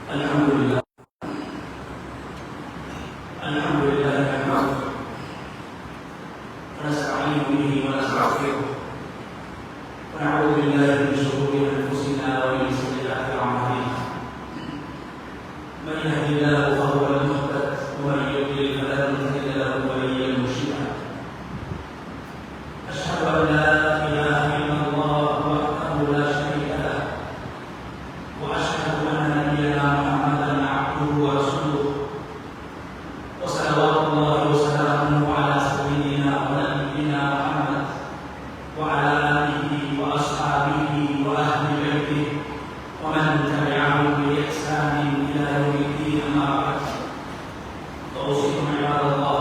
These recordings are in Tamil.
Alhamdulillah nahmaduhu wa nasta'inuhu bihi wa nastaghfiruh wa na'udzu billahi min shururi anfusina wa min sayyiati a'malina man yahdihillahu fa huwa al-muhtadi wa man yudlil falan tajida lahu waliyyan murshida ashhadu an la ilaha illallah wahdahu la sharika lahu wa ashhadu anna nabiyyana Muhammadan 'abduhu wa rasuluh wa salawatullahi wa salamuhu ala sayyidina wa nabiyyina Muhammad wa ala alihi wa ashabihi wa ahli baitihi wa man tabi'ahum bi ihsanin ila yaumiddin amma ba'd. Fausikum ibadallah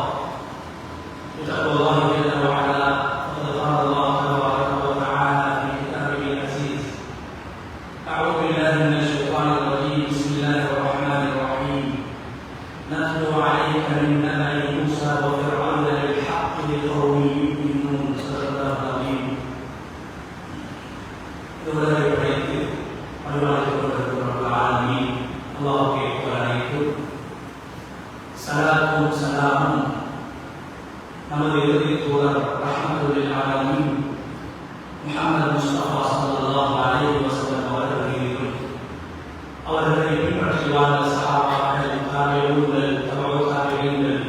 bittaqwallahi jalla wa ala faqad qala Allah tabaraka wa ta'ala fi kitabihi al-aziz. A'udzu billahi minasy syaithanir rajim. Bismillahir rahmanir rahim. نتلو عليك من نبأ موسى وفرعون بالحق لقوم يؤمنون. صدق الله العظيم. உலகை படைத்து பரிபாலித்துக் கொண்டிருக்கிற ஆலமீன் அல்லாஹ்வுக்கே புகழ் அனைத்தும். ஸலாத்தும் ஸலாமும் நமது இறுதி தூதர் ரஹ்மத்துல் லில் ஆலமீன் முஹம்மது முஸ்தஃபா ஸல்லல்லாஹு அலைஹி வஸல்லம் அவர்கள் மீதும் அவர்களை பின்பற்றி வாழ்ந்த சஹாபாக்கள், தாபிஊன்கள், தபஉ தாபிஈன்கள்,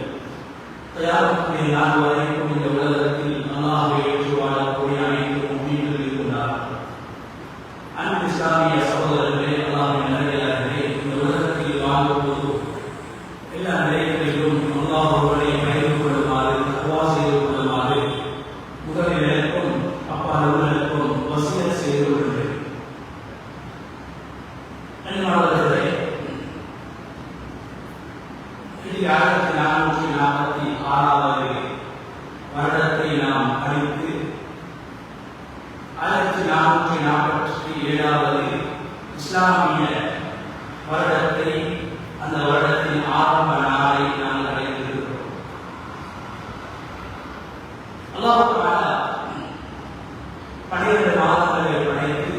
கியாமத்துடைய நாள் வரைக்கும் இந்த உலகத்தில் அல்லாஹ்வை ஏற்று வாழக்கூடிய அனைத்து முஃமின்கள் இருக்கிறார்கள். அன்பு இஸ்லாமிய சகோதரர்களே, அல்லாஹ்வின் நல்லடியார்களே, இந்த உலகத்தில் வாழும்போது எல்லா நிலைகளிலும் அல்லாஹ்வுடைய பயந்து கொள்ளுமாறு, தக்வா செய்து கொள்ளுமாறு முதலில் எனக்கும் அப்பால் உங்களுக்கும் வசியத் செய்து கொள்கிறேன். அன்பானவர்களே, இது 1446வது வருடத்தை நாம் படித்து 1447வது இஸ்லாமிய வருடத்தை, அந்த வருடத்தின் ஆரம்ப நாளை நாங்கள் அடைந்திருக்கிறோம். அல்லாஹ் தஆலா 12 மாதங்களை படைத்து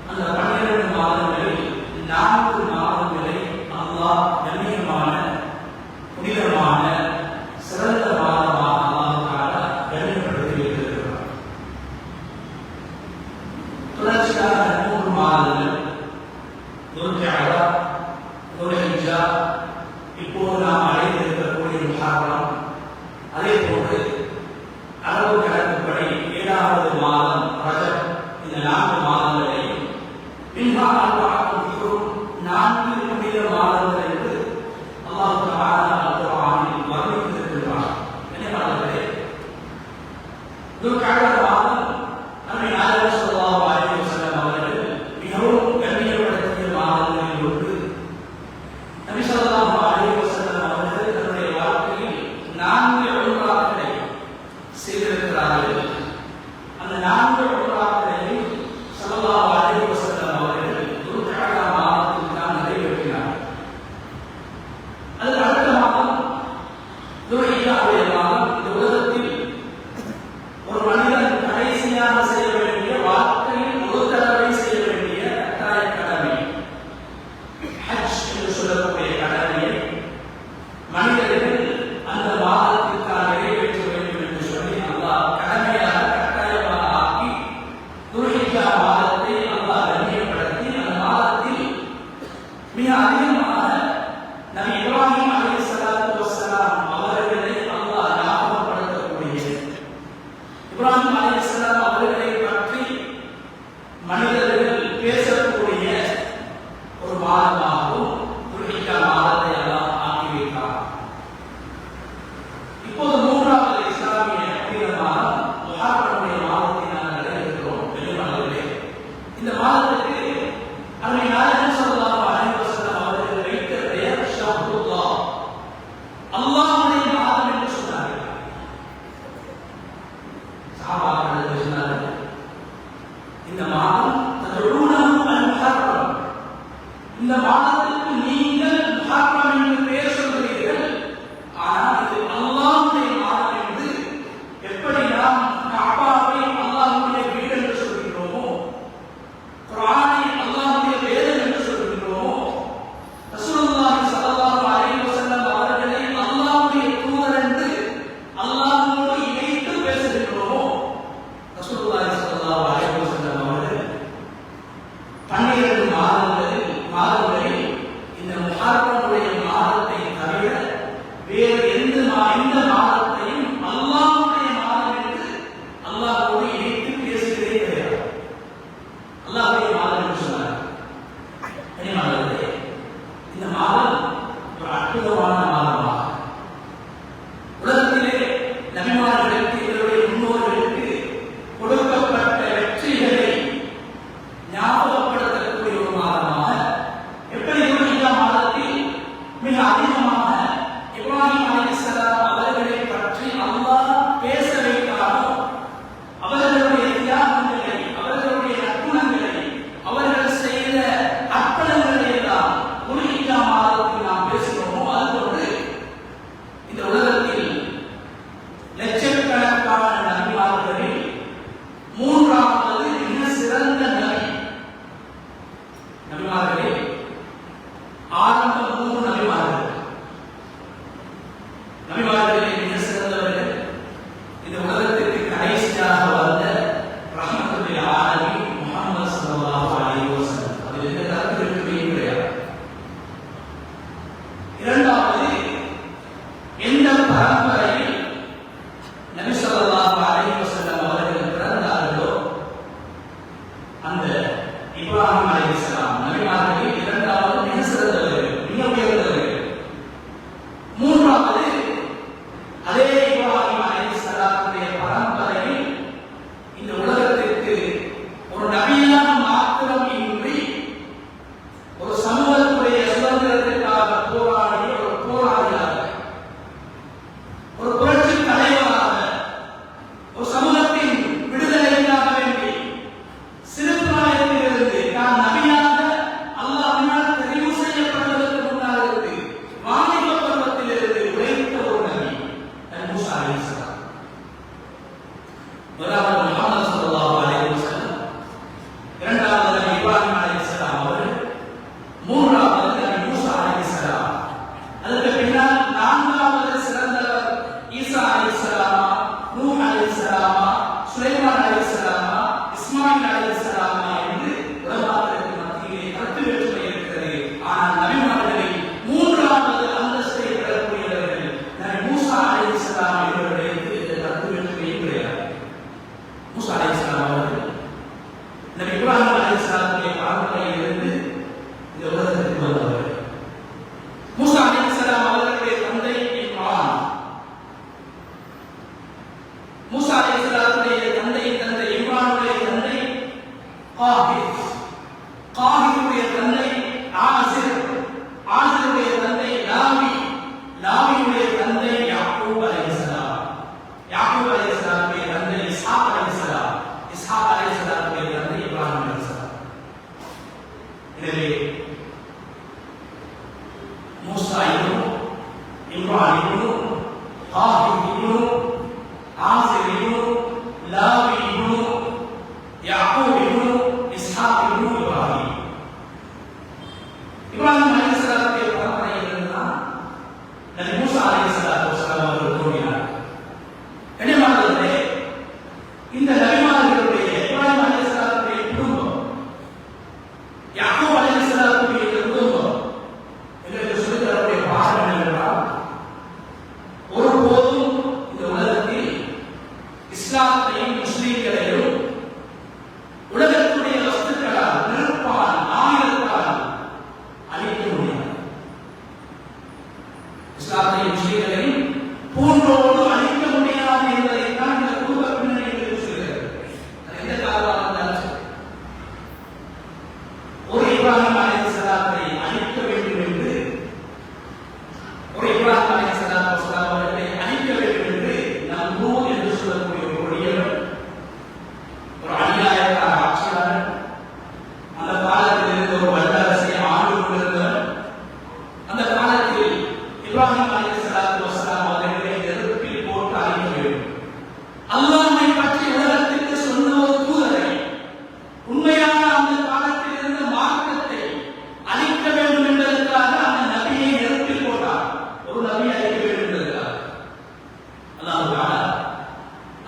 அந்த 12 மாதங்களில் 4 மாதங்களை அல்லாஹ் கண்ணியமான, புனிதமான, சிறந்த மாதமாக அல்லாஹ் தஆலா கண்ணியப்படுத்தி வைத்திருக்கிறார். தொடர்ச்சியாக 3 மாதங்கள் துல்கஅதா, துல்ஹிஜ்ஜா, இப்போது நாம் அடைந்திருக்கக்கூடிய முஹர்ரம், அதே போன்று அரபு கணக்குப்படி 7வது மாதம் ரஜப், இந்த 4 மாதங்களையும் மின்ஹா அர்பஅத்துன் ஹுரும், 4 புனித மாதங்கள் என்று அல்லாஹ் தஆலா அல்-குர்ஆனில் வர்ணித்திருக்கிறார். என்னவென்றால் துல்கஅதா மாதம் நபி நாயகம் ஸல்லல்லாஹு அலைஹி வஸல்லம் அவர்கள் மிகவும் கண்ணியப்படுத்திய மாதங்களில் ஒன்று. நபி ஸல்லல்லாஹு அலைஹி வஸல்லம் அவர்கள் தன்னுடைய வாழ்க்கையில் 4 உம்ராக்களை செய்திருக்கிறார்கள். அந்த 4 உம்ராக்களையும் ஸல்லல்லாஹு அலைஹி வஸல்லம் அவர்கள் துல்கஅதா மாதத்தில் தான் நிறைவேற்றினார்கள். அதில் அடுத்த மாதம் துல்ஹிஜ்ஜாவுடைய மாதம். இந்த உலகத்தில் ஒரு மனிதன் கடைசியாக செய்ய வேண்டிய, வாழ்க்கையில் ஒரு தடவை செய்ய வேண்டிய கட்டாய கடமை ஹஜ் என்று சொல்லக்கூடிய கடமையை மனிதர்கள் அந்த மாதத்தில் தான் நிறைவேற்ற வேண்டும் என்று சொல்லி அல்லாஹ் கடமையாக, கட்டாயமாக ஆக்கி துல்ஹிஜ்ஜா மாதத்தை அல்லாஹ் கண்ணியப்படுத்தி அந்த மாதத்தில் மிக அதிகமாக நபி இப்ராஹிம் அலைஹிஸ்ஸலாத்து வஸ்ஸலாம் அவர்களை அல்லாஹ் இப்போது மூன்றாவது இஸ்லாமிய புனித மாதம் முஹர்ரமுடைய மாதத்தை நாங்கள் இருக்கிறோம். பெருமாளர்களே, இந்த மாதத்துக்கு அருமை நாயகம் ஸல்லல்லாஹு அலைஹி வஸல்லம் அவர்கள் வைத்த பெயர் ஷஹ்ருல்லாஹ், அல்லாஹ்வுடைய மாதம் என்று சொன்னார்கள். சஹாபாக்கள் சொன்னார்கள், இந்த மாதம் ததுஊனஹு அல்-முஹர்ரம், இந்த மாதத்துக்கு நீங்கள் முஹர்ரம் என்று பெயர் சொல்கிறீர்கள், ஆனால் இது அல்லாஹ்வுடைய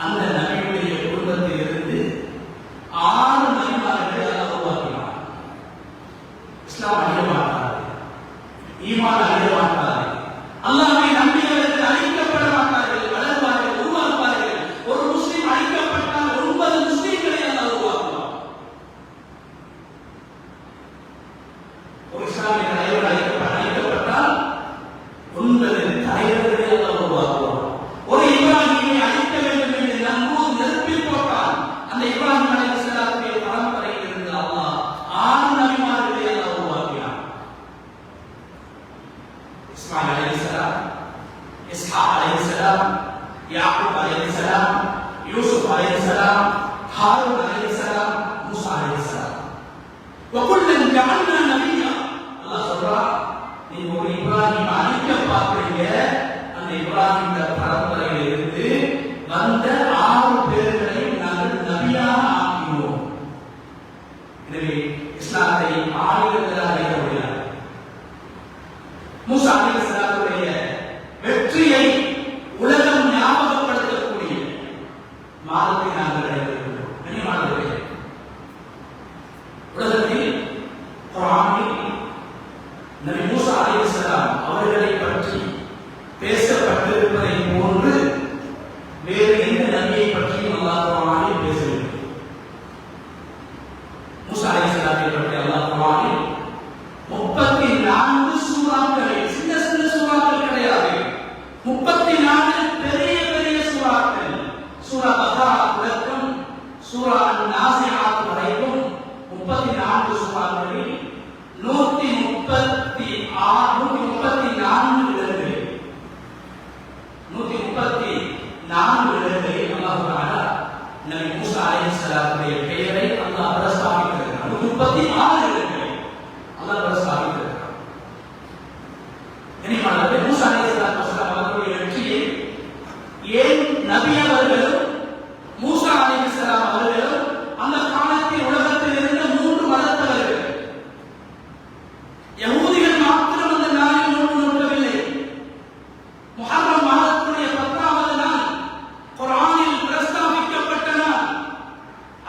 அந்த நபியுடைய குடும்பத்தில் இருந்து 6 நபிமார்களை அல்லாஹ் உருவாக்கினார். இஸ்லாம் அழிய மாட்டாது, ஈமான் அழிய மாட்டாது, அல்லாஹ்வை நம்பியவர்கள் அழிக்கப்பட மாட்டார்கள், வளர்வார்கள், உருவாக்குவார்கள். ஒரு முஸ்லிம் அழிக்கப்பட்டால் 9 முஸ்லிம்களை அல்லாஹ் உருவாக்குவார். ஒரு இஸ்லாமிய தலைவர் அழிக்கப்பட்டால் 9 தலைவர்களை அல்லாஹ் உருவாக்குவார். ஒரு இப்ராஹிமை அழிக்க வேண்டும் என்று நம்பூர் நெருப்பில் போட்டால் அந்த இப்ராஹிம் அலைஹிஸ்ஸலாத்துடைய பரம்பரையில் இருந்து அல்லாஹ் 6 நபிமார்களை அல்லாஹ் உருவாக்கினார். இஸ்மாயில் அலைஹிஸ்ஸலாம், இஸ்ஹாக் அலைஹிஸ்ஸலாம், யாக்கூப் அலைஹிஸ்ஸலாம், யூசுப் அலைஹிஸ்ஸலாம், ஹாரூன் அலைஹிஸ்ஸலாம், மூசா அலைஹிஸ்ஸலாம். வகுல்லன் ஜஅல்னா நபியா. அல்லாஹ் சொல்றார், நீங்க ஒரு இப்ராஹிம் அழிக்க பார்க்கிறீங்க, அந்த இப்ராஹிம் பரம்பரையில் இருந்து வந்த 6 பேர்களையும் நாங்கள் நபியாக ஆக்கினோம். எனவே இஸ்லாத்தை ஆயுதங்களாக வைக்க முடியாது. மூசா அலைஹிஸ்ஸலாத்துடைய வெற்றியை உலகம் ஞாபகப்படுத்தக்கூடிய மாதத்தை நாங்கள் அடைந்திருக்கிறோம். கண்ணியமானவர்களே, உலகத்தில் குர்ஆனில் நபி மூசா அலைஹிஸ்ஸலாம் அவர்களை பற்றி பேசப்பட்டிருப்பதை போன்று வேறு எந்த நபியை பற்றியும் அல்லாஹ் குர்ஆனில் பேசவில்லை. மூசா அலைஹிஸ்ஸலாத்தை பற்றி அல்லாஹ் குர்ஆனில் 34 சூறாக்களில், சின்ன சின்ன சூறாக்கள் கிடையாது, 34 பெரிய பெரிய சூறாக்கள், சூரா பக்ரா தொடக்கம் சூரா அன்-நாஸிஆத் வரைக்கும் 34 சூறாக்களில் 134 இடங்களில் 134 இடங்களில் அல்லாஹ் தஆலா நபி மூசா அலைஹிஸ்ஸலாத்துடைய பெயரை அல்லாஹ் பிரஸ்தாபிக்கிறார். 134 இடங்களில் அல்லாஹ் பிரஸ்தாபிக்கிறார். கண்ணியமானவர்களே, மூசா அலைஹிஸ்ஸலாத்து வஸலாம் அவர்களுடைய வெற்றியை ஏன் நபி அவர்களும் மூசா அலைஹிஸ்ஸலாம் அவர்களும் அந்த காலத்தில் உலகத்தில் இருந்த 3 மதத்தவர்கள், யஹூதிகள் மாத்திரம் அந்த நாளில் நோன்பு நோக்கவில்லை. முஹர்ரம் மாதத்துடைய 10வது நாள், குர்ஆனில் பிரஸ்தாபிக்கப்பட்ட நாள்,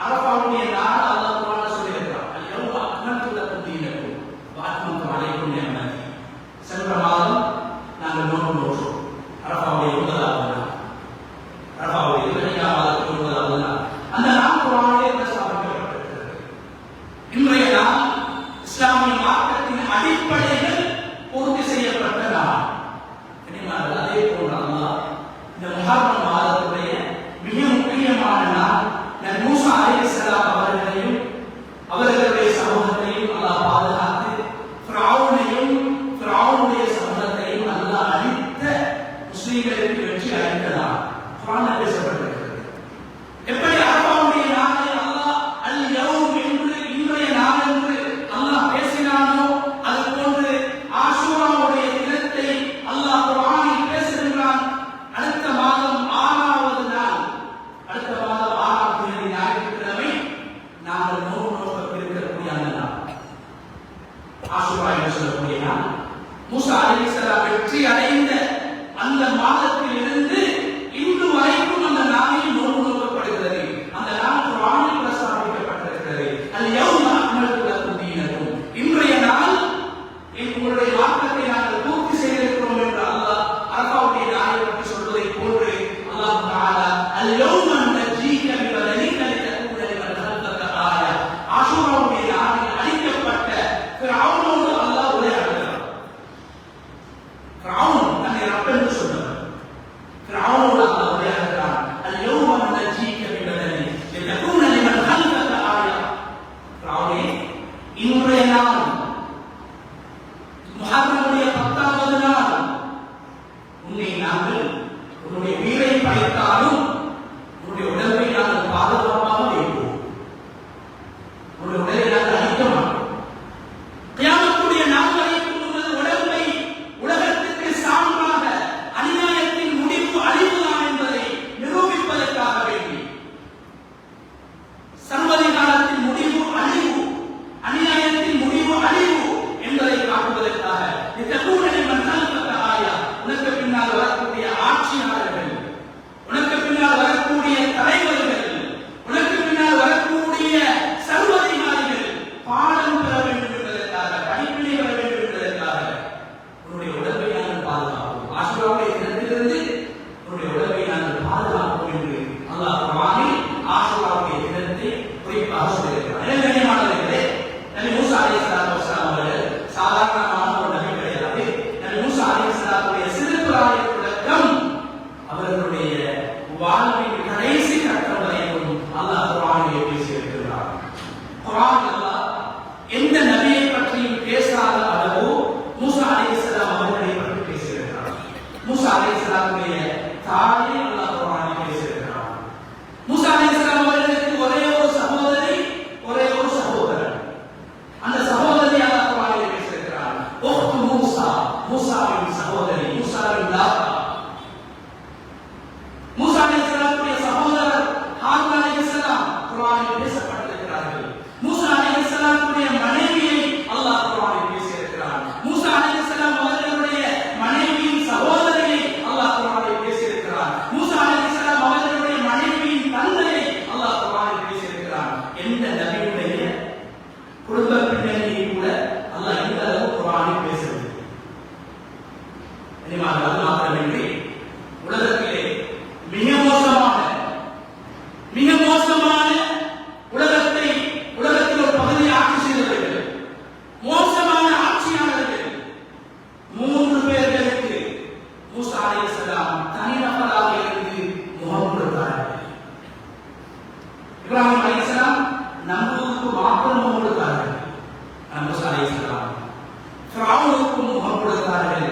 அரஃபாவுடைய நாள். அல்லாஹ் குர்ஆனில் சொல்லியிருக்கிறார், அல்-யௌம அக்மல்து லக்கும் தீனக்கும் வ அத்மம்து அலைக்கும் நிஅமதி. சென்ற மாதம் நாங்கள் நோன்பு நோற்றோம், அரஃபாவுடைய 9வது நாள், அரஃபாவுடைய 2வது 9வது நாள். அந்த நாள் குர்ஆனிலே பிரஸ்தாபிக்கப்பட்டிருக்கிறது. இன்றைய நாள் இஸ்லாமிய மார்க்கத்தின் அடிப்படைகள் பூர்த்தி செய்யப்பட்ட நாள். அதே போல அல்லாஹ் இந்த முஹர்ரம் மாதத்துடைய மிக முக்கியமான நாள் நபி மூசா அலைஹிஸ்ஸலாம் அவர்களையும் அவர்களுடைய சமூகத்தையும் அல்லாஹ் பாதுகாத்து ஃபிரௌனையும் ஃபிரௌனுடைய சமூகத்தையும் அல்லாஹ் அழித்த முஸ்லிம்களுக்கு வெற்றி அளித்ததால் குர்ஆனில் பேசப்பட்டிருக்கிறது. எப்படி அரஃபாவுடைய நாளை அல்லாஹ் அல்-யௌம் என்று, இன்றைய நாள் என்று அல்லாஹ் பேசினானோ, அது போன்று ஆஷூராவுடைய தினத்தை அல்லாஹ் குர்ஆனில் பேசுகிறான். அடுத்த மாதம் 6வது நாள், அடுத்த மாதம் 6ஆம் தேதி ஞாயிற்றுக்கிழமை நாங்கள் நோன்பு நோக்க இருக்கக்கூடிய அந்த நாள் ஆஷூரா என்று சொல்லக்கூடிய நாள். மூசா அலைஹிஸ்ஸலாம் வெற்றி அடைந்த அந்த மாதத்தில் இருந்து இன்று வரைக்கும் அந்த நாளில் நோன்பு நோக்கப்படுகிறது. அந்த நாள் குர்ஆனில் பிரஸ்தாபிக்கப்பட்டிருக்கிறது. அல்-யௌம அக்மல்து லக்கும் தீனக்கும். இன்றைய நாள் உங்களுடைய மார்க்கத்தை நாங்கள் பூர்த்தி செய்திருக்கிறோம் என்று அல்லாஹ் அரஃபாவுடைய நாளை பற்றி சொல்வதை போன்று அல்லாஹ் தஆலா அல்-யௌம நஜீக பிபதனிக லிதகூன லிமன் கல்பக ஆயா. ஆஷூராவுடைய நாளில் அழிக்கப்பட்ட ஃபிரௌனோடு அல்லாஹ் உரையாடுகிறார். ஃபிரௌன் தன்னை ரப் என்று சொன்னவர். ஃபிரௌனோடு அல்லாஹ் உரையாடுகிறார். அல்-யௌம நஜீக பிபதனிக லிதகூன லிமன் கல்பக ஆயா. ஃபிரௌனே, இன்றைய நாள் முஹர்ரமுடைய 10வது நாள், உன்னை நாங்கள் உன்னுடைய உயிரை படைத்தாலும் உன்னுடைய உடம்பை நாங்கள் பாதுகாப்பாக வைப்போம், உன்னுடைய உடலை நாங்கள் அழிக்க மாட்டோம். கியாமத்துடைய நாள் வரைக்கும் உனது உடம்பை உலகத்திற்கு சான்றாக அநியாயத்தின் முடிவு அழிவுதான் என்பதை நிரூபிப்பதற்காக வேண்டி, சர்வதிகாரத்தின் முடிவு அழிவு, அநியாயத்தின் முடிவு அழிவு என்பதை காட்டுவதற்காக உனக்கு பின்னால் வரக்கூடிய ஆட்சியாளர்கள், அவர்களுடைய வாழ்வின் கடைசி கட்டம் வரைக்கும் அல்லாஹ் குர்ஆனிலே பேசியிருக்கிறார். குர்ஆன் அல்லாஹ் எந்த நபியை பற்றியும் பேசாத அளவு மூசா அலைஹிஸ்ஸலாம் அவர்களை பற்றி பேசியிருக்கிறார். மூசா அலைஹிஸ்ஸலாமுடைய தாயை அல்லாஹ் குர்ஆனில் பேசியிருக்கிறார். மூசா அலைஹிஸ்ஸலாம் அவர்களுக்கு ஒரே ஒரு சகோதரி, ஒரே ஒரு சகோதரன். அந்த சகோதரி அல்லாஹ் குர்ஆனில் பேசியிருக்கிறார். உக்து மூசா, மூசாவின் சகோதரி, மூசாவின் தாத்தா. மூசா அலைஹிஸ்ஸலாமுடைய சகோதரர் ஹாரூன் அலைஹிஸ்ஸலாம் குர்ஆனில் பேசப்பட்டிருக்கிறார்கள். மூசா அலைஹிஸ்ஸலாமுடைய மனைவியை அல்லாஹ் குர்ஆனில் பேசியிருக்கிறார். மூசா அலைஹிஸ்ஸலாம் அவர்களுடைய மனைவியின் சகோதரியை அல்லாஹ் குர்ஆனில் பேசியிருக்கிறார். மூசா அலைஹிஸ்ஸலாம் அவர்களுடைய மனைவியின் தந்தையை அல்லாஹ் குர்ஆனில் பேசியிருக்கிறார். எந்த நபியுடைய குடும்ப பின்னணியை கூட அல்லாஹ் இந்த அளவு குர்ஆனில் பேசுகிறது. அது மாத்திரமின்றி உலகத்திலே மிக மோசமான உலகத்தில் ஒரு பகுதியை ஆட்சி செய்தவர்கள், மோசமான ஆட்சியாளர்கள் 3 பேர்களுக்கு மூசா அலைஹிஸ்ஸலாம் தனிநபராக இருந்து முகம் கொடுத்தார்கள். இப்ராஹிம் அலைஹிஸ்ஸலாம் நம்பூருக்கு மாத்திரம் முகம் கொடுத்தார்கள். மூசா அலைஹிஸ்ஸலாம் ஃபிரௌனுக்கு முகம் கொடுத்தார்கள்.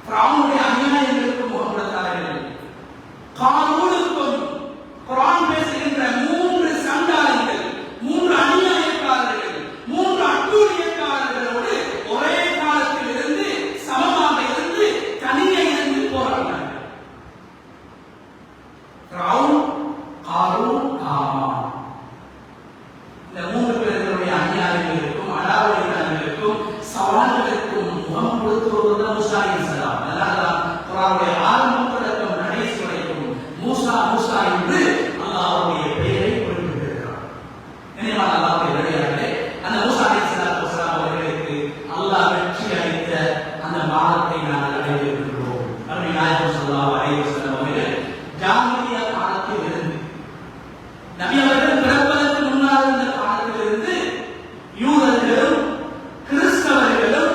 ஃபிரௌனுடைய அநியாயங்களுக்கு முகம் கொடுத்தார்கள். காரூனுக்கும் குர்ஆன் பேசுகின்ற 3 சண்டாளர்கள், 3 அநியாயக்காரர்கள், 3 அட்டூழியக்காரர்களோடு ஒரே காலத்தில் இருந்து சமமாக இருந்து தனியே இருந்து போராடினார்கள். ஃபிரௌன், காரூன், ஹாமான். இந்த 3 பேர்களுடைய அநியாயங்களுக்கும் அடாவடித்தனங்களுக்கும் சவால்களுக்கும் முகம் கொடுத்தவர்கள் மூசா அலைஹிஸ்ஸலாம். அதனால்தான் குர்ஆனுடைய ஆரம்பம் தொடக்கம் கடைசி வரைக்கும் மூசா மூசா என்று அல்லாஹ்வுடைய பெயரை குறிப்பிட்டிருக்கிறார். நினைவான அல்லாஹ்வுடைய நடிகார்களே, அந்த மூசா அலைஹிஸ்ஸலாத்து வஸலாம் அவர்களுக்கு அல்லாஹ் வெற்றி அளித்த அந்த மாதத்தை நாங்கள் அடைந்திருக்கிறோம். அருமை நாயகம் ஸல்லல்லாஹு அலைஹி வஸல்லம் அவர்கள் ஜாஹிலியா காலத்தில் இருந்து, நபி அவர்கள் பிறப்பதற்கு முன்னால் இருந்த காலத்தில் இருந்து யூதர்களும் கிறிஸ்தவர்களும்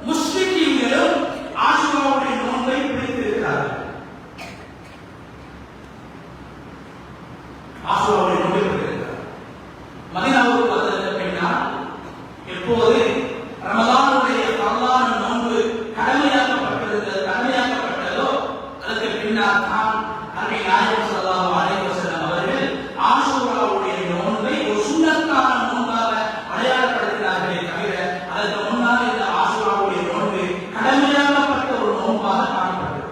முஸ்லிம்களும் ஆஷூராவுடைய நோன்பை பிடித்திருக்கிறார்கள். ஆஷூராவுடைய நோன்பை பிடித்திருக்கிறார்கள். மதீனாவுக்கு வந்ததற்கு பின்னால் எப்போது ரமலானுடைய ஃபர்லான நோன்பு கடமையாக்கப்பட்டதோ அதற்கு பின்னால் தான் அருமை நாயகம் ஸல்லல்லாஹு அலைஹி வஸல்லம் அவர்கள் ஆஷூராவுடைய நோன்பை ஒரு சுன்னத்தான நோன்பாக அடையாளப்படுத்தினார்களே தவிர அதற்கு முன்னால் இந்த ஆஷூராவுடைய நோன்பு கடமையாக்கப்பட்ட ஒரு நோன்பாக காணப்பட்டது.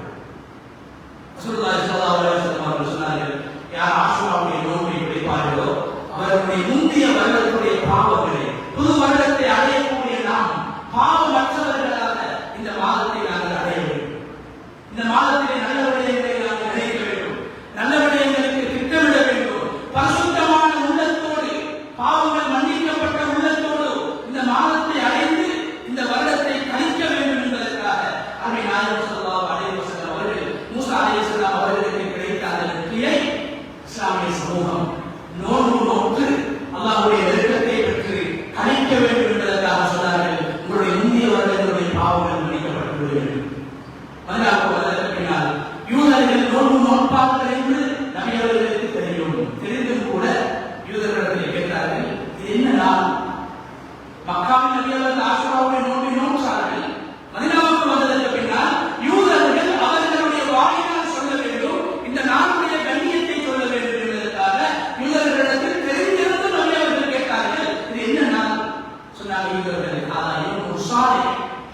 ரசூலுல்லாஹி ஸல்லல்லாஹு அலைஹி வஸல்லம் அவர்கள் சொன்னார்கள், யார் ஆஷூராவுடைய நோன்பை பிடிப்பார்களோ அவர்களுடைய முந்தைய வருடத்துடைய பாவங்களை, புது வருடத்தை அடையக்கூடிய நாம் பாவமற்றவர்களாக இந்த மாதத்தை நாங்கள் அடைய வேண்டும். இந்த மாதத்திலே நல்ல விடயங்களை நாங்கள் நினைக்க வேண்டும், நல்ல விடயங்களுக்கு திட்டமிட வேண்டும். பரிசுத்தமான உள்ளத்தோடு, பாவங்கள் மன்னிக்கப்பட்ட உள்ளத்தோடு இந்த மாதத்தை அடைந்து இந்த வருடத்தை கழிக்க வேண்டும் என்பதற்காக அருமை நாயகம் ஸல்லல்லாஹு அலைஹி வஸல்லம் அவர்கள் மூசா அலைஹிஸ்ஸலாம் அவர்களுக்கு கிடைத்த அந்த வெற்றியை இஸ்லாமிய சமூகம் நோன்பு நோற்று அல்லாஹ்வுடைய நெருக்கத்தை பெற்று கழிக்க வேண்டும் என்பதற்காக சொன்னார்கள், உங்களுடைய முந்தைய வருடங்களுடைய பாவங்கள் மன்னிக்கப்பட்டு வேண்டும். மதீனாவுக்கு வந்ததற்கு பின்னால் யூதர்கள் நோன்பு நோட்பார்கள் என்று நபி அவர்களுக்கு தெரியும். தெரிந்தும் கூட யூதர்களிடத்தில் கேட்டார்கள், இது என்ன நாள்? மக்காவின் நபி அவர்கள் ஆஷூராவுடைய நோன்பை நோற்றார்கள். மதீனாவுக்கு வந்ததற்கு பின்னால் யூதர்கள் அவர்களுடைய வாயினால் சொல்ல வேண்டும், இந்த நாளுடைய கண்ணியத்தை சொல்ல வேண்டும் என்பதற்காக யூதர்களிடத்தில் தெரிந்திருந்து நபி அவர்கள் கேட்டார்கள், இது என்ன நாள்? சொன்னாங்க யூதர்கள், ஆதாயம் ஒரு சாலை,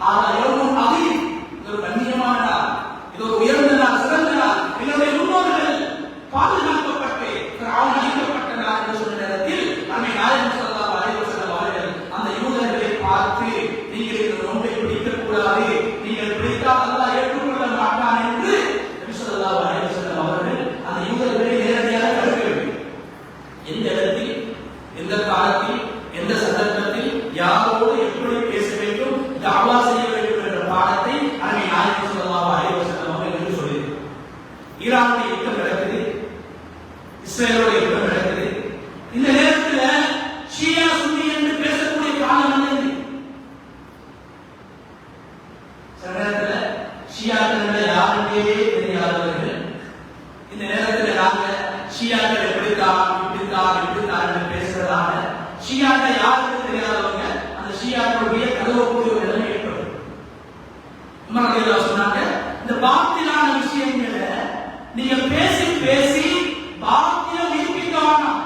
ஆதாயம் ஒரு அகில், இது ஒரு கண்ணியமான நாள், இது ஒரு உயர்ந்த நாள், சிறந்த நாள், என்னுடைய முன்னோர்கள் பாதுகாக்கப்பட்டு ஃபிரௌன் அழிக்கப்பட்ட நாள் என்று சொன்ன நேரத்தில் அருமை நாயகம் ஸல்லல்லாஹு அலைஹி வஸல்லம் அவர்கள் அந்த யூதர்களை பார்த்து, நீங்கள் இந்த நோன்பை பிடிக்கக் கூடாது, நீங்கள் பிடித்தால் அல்லாஹ் ஏற்றுக்கொள்ள மாட்டான் என்று நபி ஸல்லல்லாஹு அலைஹி வஸல்லம் அவர்கள் அந்த யூதர்களை நேரடியாக தடுக்கவில்லை. எந்த இடத்தில், எந்த காலத்தில், எந்த சந்தர்ப்பத்தில் யாரோடு எப்படி பேச வேண்டும், தஅவா செய்ய வேண்டும் என்ற பாடத்தை அருமை நாயகம் ஸல்லல்லாஹு அலைஹி வஸல்லம் அவர்கள் சொல்லியிருக்கிறார். ஈரானுடைய யுத்தம் நடக்குது, இஸ்ரேலோட யுத்தம் நடக்குது. இந்த நேரத்தில் ஷியா சுன்னி என்று பேசக்கூடிய காலம் வந்தது. சில நேரத்தில் ஷியாக்கள் யாருக்கே தெரியாதவர்கள் இந்த நேரத்தில் நாங்க ஷியாக்கள் இப்படித்தான் பேசுறதாக ஷியாக்கள் யாருக்கு தெரியாதவங்க அந்த ஷியாக்களுடைய கதவக்கூடிய ஒரு நிலைமை ஏற்படும். உமர் ரலியல்லாஹு சொன்னாங்க, இந்த பாத்திலான விஷயங்களை நீங்க பேசி பேசி பாத்திலம் இருப்பிக்க வேண்டாம்.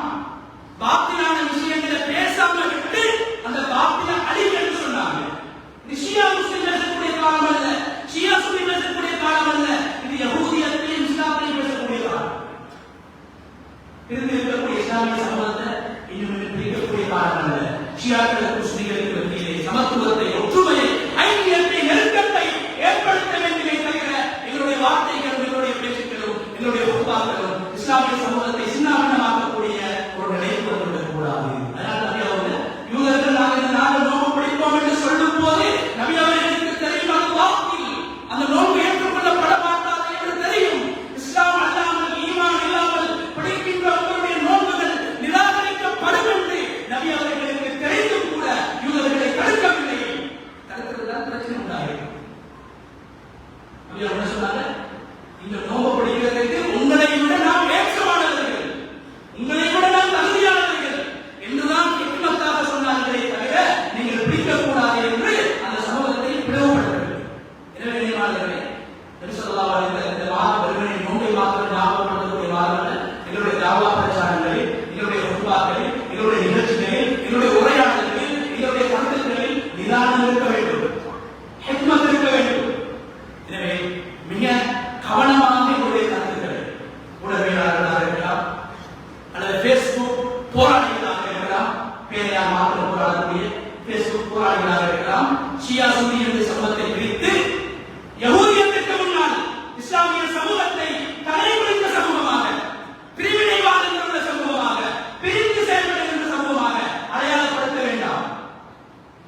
பாத்திலான விஷயங்களை பேசாம விட்டு அந்த பாத்தில அழிக்கன்னு சொன்னாங்க. இது ஷியா முஸ்லிம் பேசக்கூடிய காலம் அல்ல, ஷியா சுன்னி பேசக்கூடிய காலம் அல்ல, இது யஹூதியத்தையும் இஸ்லாத்தையும் பேசக்கூடிய காலம். இருக்கக்கூடிய இஸ்லாமிய சமூகத்தை இன்னும் பிரிக்கக்கூடிய காலம் அல்ல. ஷியாக்களுக்கு சுன்னிகளுக்கு மத்தியிலே சமத்துவத்தை, ஒற்றுமையை, ஐக்கியத்தை, நெருக்கத்தை ஏற்படுத்த வேண்டுமே தவிர எங்களுடைய வார்த்தைகளும் எங்களுடைய பேச்சுக்களும் எங்களுடைய உருவாக்களும் இஸ்லாமிய சமூகத்தை சின்னாபின்னமாக்கக்கூடிய ஒரு நிலையை கொண்டுவிடக் கூடாது. அதனால் நபி அவர்கள் யூதர்கள் நாங்கள் நோன்பு பிடிப்போம் என்று சொல்லும் போது நபி அவர்களுக்கு தெரியும் அது வாக்கில் அந்த நோன்பு ஏற்றுக்கொள்ளப்பட மாட்டாது என்று தெரியும். இஸ்லாம் அல்லாமல் ஈமான் இல்லாமல் பிடிக்கின்ற உங்களுடைய நோன்புகள் நிராகரிக்கப்படும் என்று நபி அவர்களுக்கு தெரிந்தும் கூட யூதர்களை தடுக்கவில்லை. தடுக்கிறதுதான் பிரச்சனை உண்டாகும். நபி அவர்கள் சொன்னாங்க, இந்த நோன்பு பிடிக்கிறதுக்கு உங்களை விட நாம் ஏற்றமானவர்கள், உங்களை விட நாம் தகுதியானவர்கள் என்றுதான் ஹிக்மத்தாக சொன்னார்களே தவிர நீங்கள் பிடிக்கக்கூடாது என்று அந்த சமூகத்தை பிளவுபடுத்தவில்லை. எனவே நினைவாளர்களே, நபி ஸல்லல்லாஹு அலைஹி வஸல்லம் இந்த வார வருகை நோன்பை மாத்திரம் ஞாபகப்படுத்தக்கூடிய வாரங்கள் எங்களுடைய தாவா பிரச்சாரங்களில், எங்களுடைய உருவாக்களில், எங்களுடைய நிகழ்ச்சிகளில், எங்களுடைய உரையாடல்களில், எங்களுடைய கருத்துக்களில் நிதானம் இருக்க வேண்டும், ஹிக்மத் இருக்க வேண்டும். எனவே மிக கவனமாக எங்களுடைய கருத்துக்களை ஊடகவியலாளர்களாக இருக்கலாம் அல்லது பேஸ்புக் போராளிகளாக இருக்கலாம், பேரையால் மாத்திரம் போராடக்கூடிய பேஸ்புக் போராளிகளாக இருக்கலாம், ஷியா சுன்னி என்ற சமூகத்தை பிரித்து யஹூதியத்திற்கு முன்னால் இஸ்லாமிய சமூகத்தை தலைமுறைத்த சமூகமாக, பிரிவினைவாதம் உள்ள சமூகமாக, பிரிந்து செயல்படுகின்ற சமூகமாக அடையாளப்படுத்த வேண்டாம்.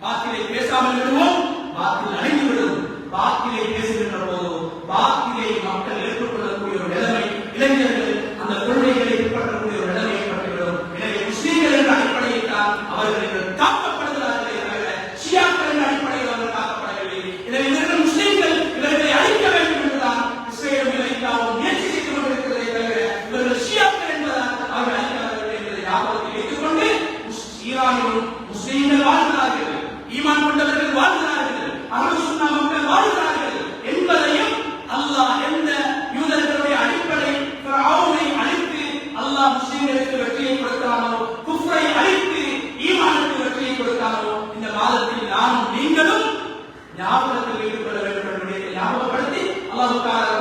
பாத்திலை பேசாமல் விடுவோம், பாத்தில் அழிந்துவிடும். பாத்திலை பேசுகின்ற போது பாத்திலை மக்கள் ஏற்றுக்கொள்ளக்கூடிய ஒரு நிலைமை, இளைஞர்கள் அந்த கொள்கைகளை பின்பற்றக்கூடிய ஒரு நிலைமை ஏற்பட்டுவிடும். எனவே முஸ்லீம்கள் என்ற அடிப்படையில் தான் அவர்கள் காக்கப்படுகிறார்களே தவிர ஷியாக்கள் என்ற அடிப்படையில் அவர்கள் காக்கப்படவில்லை. எனவே இவர்கள் முஸ்லீம்கள் இவர்களை அழிக்க வேண்டும் என்றுதான் இஸ்ரேலும் அமெரிக்காவும் முயற்சி செய்து கொண்டிருக்கிறதை தவிர இவர்கள் ஷியாக்கள் என்பதால் அவர்கள் அழிக்கிறார்கள் என்பதை ஞாபகத்தில் வைத்துக் கொண்டு ஈரானிலும் முஸ்லீம்கள் வாழ்கிறார்கள், ஈமான் கொண்டவர்கள் வாழ்கிறார்கள், அஹ்லு சுன்னா மக்கள் வாழ்கிறார்கள் என்பதையும் அல்லாஹ் எந்த யூதர்களுடைய அடிப்படை ஃபிரௌனை அழித்து அல்லாஹ் முஸ்லிம்களுக்கு வெற்றியை கொடுத்தானோ, குஃப்ரை அழித்து ஈமானுக்கு வெற்றியை கொடுத்தானோ, இந்த மாதத்தில் நானும் நீங்களும் ஞாபகத்தில் வைத்துக் கொள்ள வேண்டும் என்பதை ஞாபகப்படுத்தி அல்லாஹ் தஆலா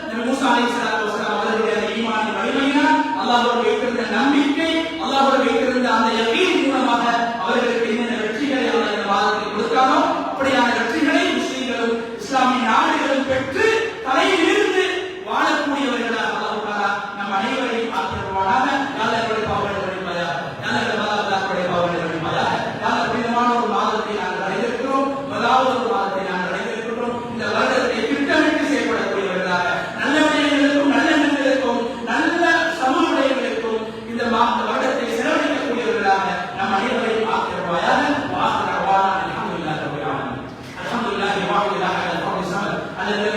நபி மூஸா அலைஹிஸ்ஸலாத்து வஸலாம் அவர்களுடைய ஈமானின் வலிமையினால் அல்லாஹ்வோடு வைத்திருந்த நம்பிக்கை, அல்லாஹ்வோடு வைத்திருந்த அந்த யகீன் மூலமாக அவர்களுக்கு என்னென்ன வெற்றிகளை அல்லாஹ் இந்த மாதத்தில் கொடுத்தானோ அப்படியான வெற்றிகளை முஸ்லிம்களும் இஸ்லாமிய நாடுகளும் பெற்று தலையில் இருந்து வாழக்கூடியவர்களாக அல்லாஹ் தஆலா நம் அனைவரையும் ஆக்கிடுவானாக. யாழ் எங்களுடைய பாவங்களை மன்னிப்பாயாக, யாழ் எங்களுடைய மாதாபிதாக்களுடைய பாவங்களை மன்னிப்பாயாக. யாழ் புனிதமான ஒரு மாதத்தை நாங்கள் அடைந்திருக்கிறோம், முதலாவது ஒரு மாதத்தை நாங்கள் அடைந்திருக்கிறோம். இந்த வருடத்தை திட்டமிட்டு செயல்படக்கூடியவர்களாக, நல்ல விடயங்களுக்கும் நல்ல எண்ணங்களுக்கும் நல்ல சமூக விடயங்களுக்கும் இந்த வருடத்தை செலவழிக்கக்கூடியவர்களாக நம் அனைவரையும் ஆக்கிடுவாயாக. வாஹிர தஅவானா அல்ஹம்துலில்லாஹி ரப்பில் ஆலமீன். الحمد لله وحده لا اله الا هو الصمد الذي